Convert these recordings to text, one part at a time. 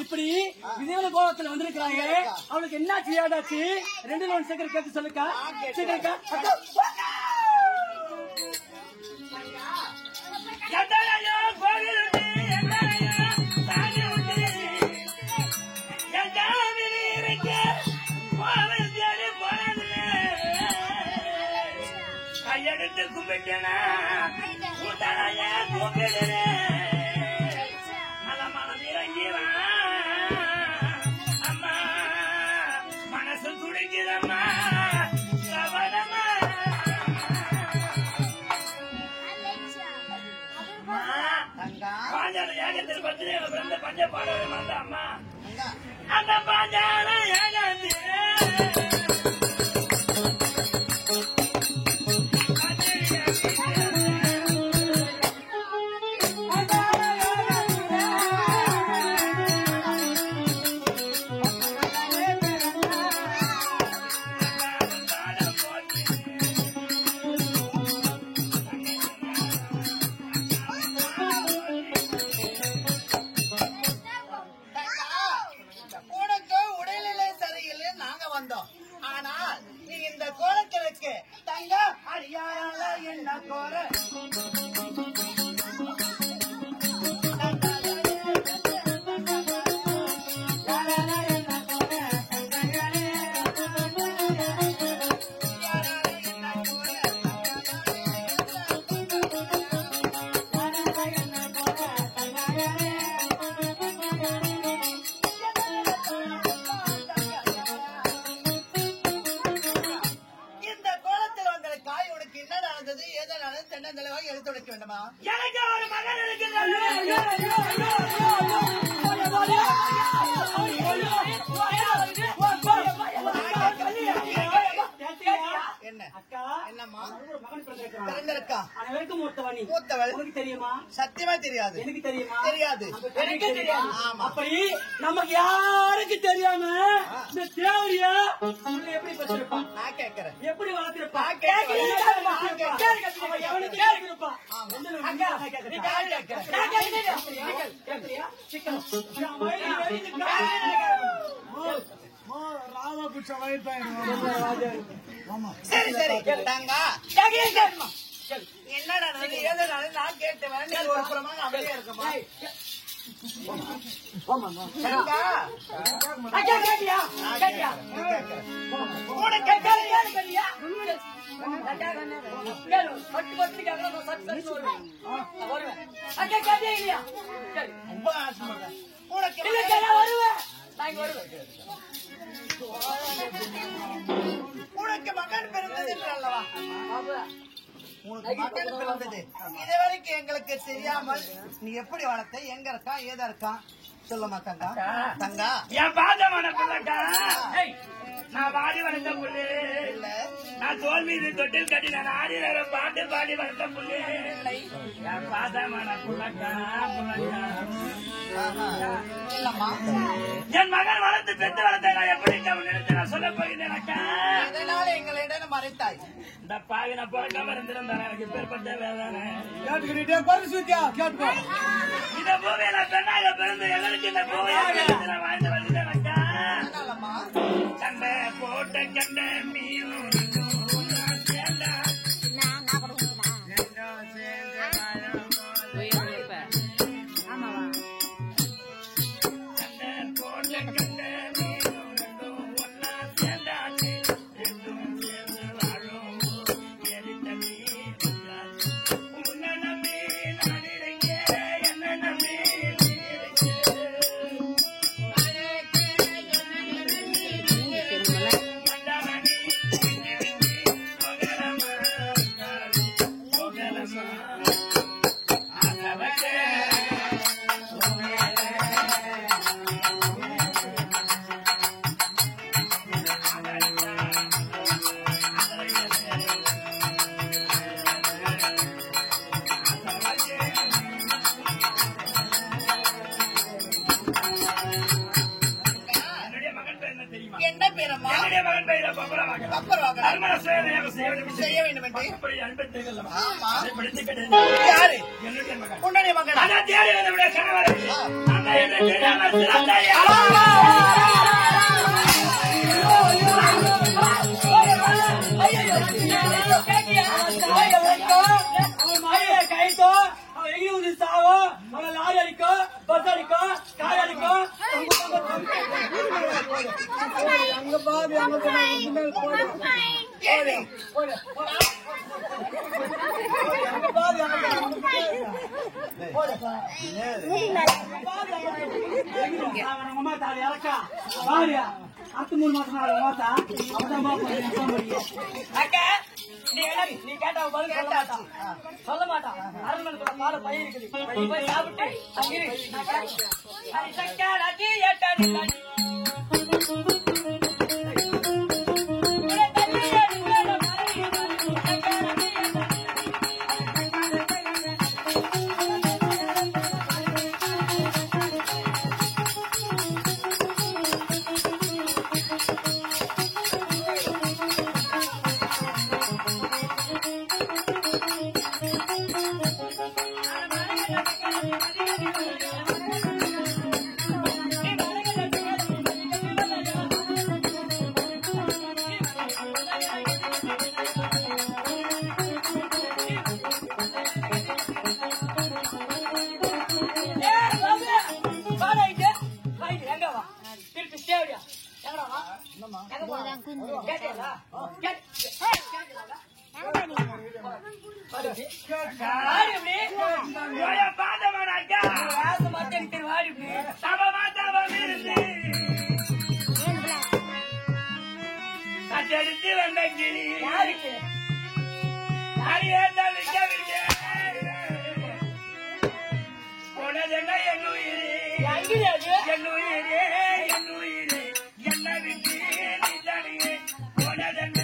இப்படி விதவித கோலத்துல வந்திருக்கிறாங்க. அவளுக்கு என்ன செய்யாதாச்சு? 2 லோன் சீக்கிரம் கேட்டு சொல்லுக்கா. கையெடுத்து கும்பிட்டேனா கூப்பிடுறேன் அம்மா மனசு துடிக்குதம்மா பாஞ்சால ஏகத்தில் பத்து பஞ்ச பாடவே மாட்டாம்மா அந்த பாஞ்சால ஏகாந்தி எனக்கு ஒரு மகன் தெரியுமா? சத்தியமா தெரியாது. எனக்கு தெரியுமா? தெரியாது. அப்படி நமக்கு யாருக்கு தெரியாம இந்த தேவரியா எப்படி பச்சிருப்பான்? நான் கேட்கிறேன். எப்படி வளர்த்திருப்பா? சரி சரி கேட்டாங்க. என்னடா நான் கேட்டேன். ஒரு புறமாக அமைதியா இருக்கமா? உனக்கு மகன் பிறந்தது அல்லவா? உனக்கு மகன் பிறந்தது இதுவரைக்கும் எங்களுக்கு தெரியாமல் நீ எப்படி வளர்த்த, எங்க இருக்கா, ஏதா இருக்கா சொல்லுமா தங்கா? தங்கா என் பாதமான பிள்ளைக்கா, நான் பாடி வளர்த்த புள்ளு இல்ல, நான் தோல் மீது தொட்டில் கட்டி நான் ஆடி வேற பாட்டு பாடி வளர்த்த புள்ளு என் பாதமான புள்ளக்கா. என் மகன் வளர்த்து பெற்று வளர்த்த நான் எப்படி நினைத்து நான் சொல்ல போகிறேன் அக்கா. இதனால எங்களிடம் மறைத்தாய். இந்த பாவின பிறக்காம இருந்திருந்தானே எனக்கு பேர்பட்ட வேதானே. இந்த பூமியில பெண்ணாக பிறந்து எங்களுக்கு இந்த பூமியில வாழ்ந்து வந்துட்டேன் அக்கா. சண்டை போட்ட கண்ட மீயும் அனுப்பிட்டு ஆமா. அதை படித்து கிடையாது யாரு என்னுடைய மகன் உன்னுடைய மகனா அதான் தேடி வந்தவுடைய கணவர் அந்த என்ன தெரியாமல் சிறந்தாயே. அடுத்த 3 மாசம் மாத்தா அக்கா நீ கேட்டா பதில் சொல்ல மாட்டான் அரண்மனை பால பையன் இருக்குது போய் சாப்பிட்டு எடுத்து வந்த கிளி போனதென்ன என் உயிரே என் உயிரே என் உயிரே என்ன விட்டு நீ தனியே போனதென்ன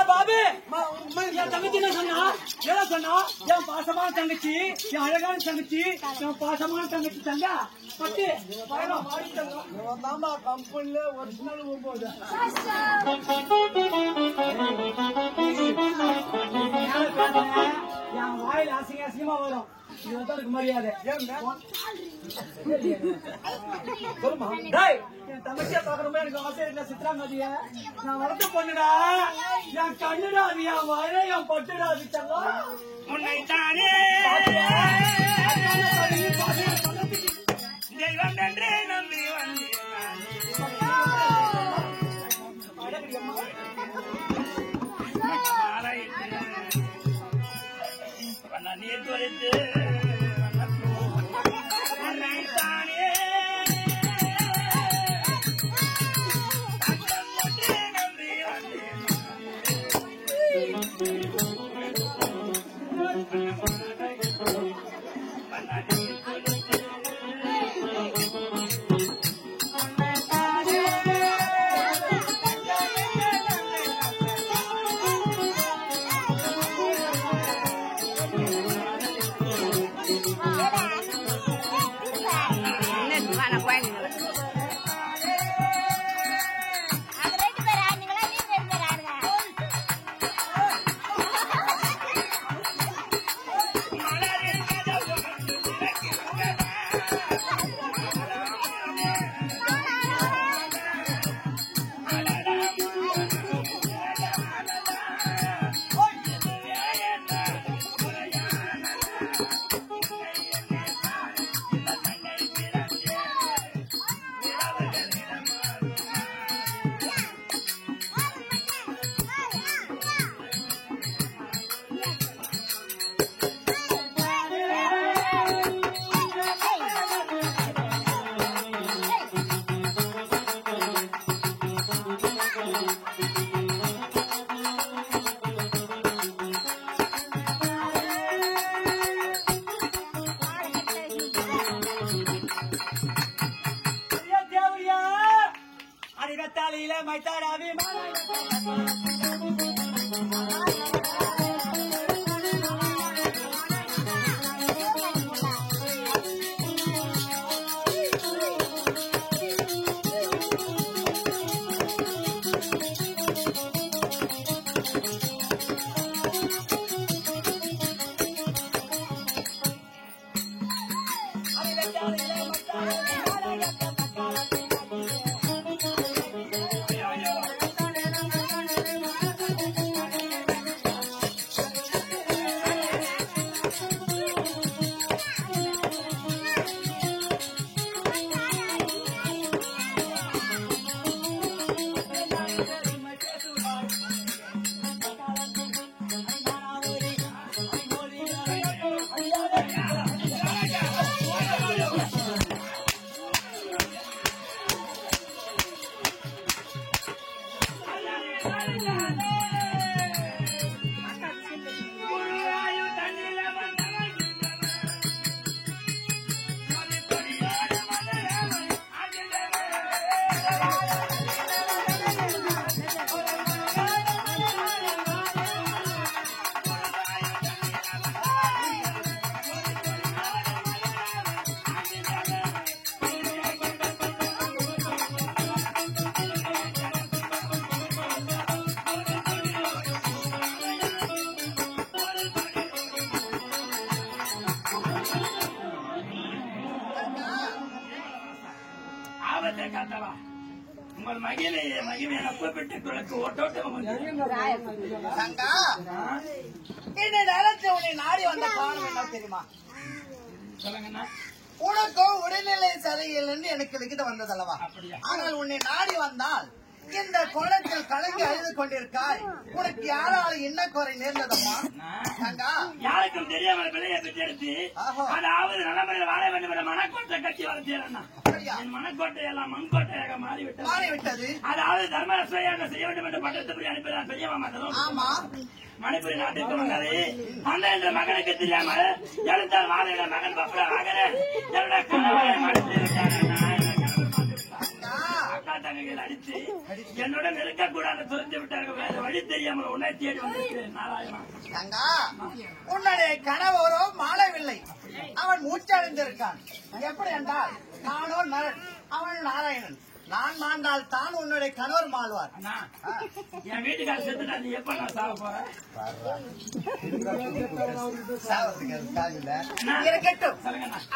பாபு என் தங்கச்சி என்ன சொன்னா என்ன சொன்னா என் பாசமான தங்கச்சி என் அழகான தங்கச்சி என் பாசமான தங்கச்சி தங்கா பட்டு தாம்பா கம்பெனில ஒரிஜினல் போகும்போது என் வாயில் அசிங்க அசிங்கமா வரும் இதுதான் இருக்கு மரியாதை என் தங்கச்சியா பாக்குறப்ப எனக்கு ஆசை இருக்கா சித்ராங்கதிய நான் வளர்த்த பொண்ணுடா என் கண்ணுடா அது என் வாயில என் பட்டுடா அது தங்கம் உன்னைத்தானே தெய்வம் என்றே நம்பி வந்தேன் நீர் தொலைத்து மைத்தாராவி உங்கள் மகிமையான கூப்பிட்டு துளக்கு ஓட்டோட்டம் சங்கா இந்த நேரத்தில் உன்னை நாடி வந்த காரணம் என்ன தெரியுமா? சொல்லுங்கண்ணா. உனக்கோ உடல்நிலை சரியில்லை எனக்கு லிகிதம் வந்ததல்லவா? ஆனால் உன்னை நாடி வந்தால் இந்த கோலத்தில் கலங்கி அழுது கொண்டிருக்காய். உனக்கு யாரால என்ன குறை நேர்ந்ததம்மா? சங்கா யாருக்கும் தெரியாமல் பிள்ளையை பெற்றெடுத்து அதாவது நல்ல முறையில் வாழ வேண்டும் என்ற மனக்கோட்டை கட்டி வளர்த்தேன். என் மனக்கோட்டை எல்லாம் மண்கோட்டையாக மாறிவிட்டது. அதாவது தர்மரசையாக செய்ய வேண்டும் என்று பட்டத்துக்கு அனுப்பிதான் பெரிய மாமாட்டதும். ஆமா, மணிப்பூரி நாட்டுக்கு வந்தது. அந்த என்ற மகனுக்கு தெரியாமல் எழுத்தால் வாழையிட மகன் பப்பட வாங்கினேன். என்னுடைய கணவரை மடித்து அக்கா தங்கைகள் அடித்து என்னுடன் இருக்கக்கூடாது துறந்து விட்டார்கள். வேற வழி தெரியாமல் உன்னை தேடி வந்திருக்கிறேன். நாராயணா சங்கா, உன்னுடைய கணவரோ மாளவில்லை, அவன் மூச்சடைந்திருக்கான். எப்படி என்றால் நானோ நரன், அவன் நாராயணன். நான் மாண்டால் தான் உன்னுடைய கணவர் மாழ்வார். என் வீட்டுக்கார செத்துட்டா நீ எப்ப நான் சாவ போறேன்?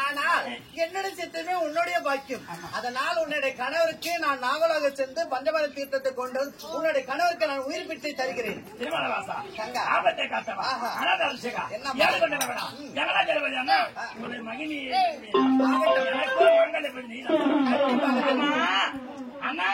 ஆனால் என்னுடைய சித்தமே உன்னுடைய பாக்கியம். அதனால் உன்னுடைய கணவருக்கு நான் நாகலோக சென்று பஞ்சமர தீர்த்தத்தை கொண்டு உன்னுடைய கணவருக்கு நான் உயிர் பிச்சை தருகிறேன். திருமணவாசா ஆபத்தை காத்தவா அனாதாபிஷேகா யாரு கொண்ட வேணாம் எங்களா தெரிவது அண்ணா உங்களுடைய மகிமையை மங்கள பெண்ணி அண்ணா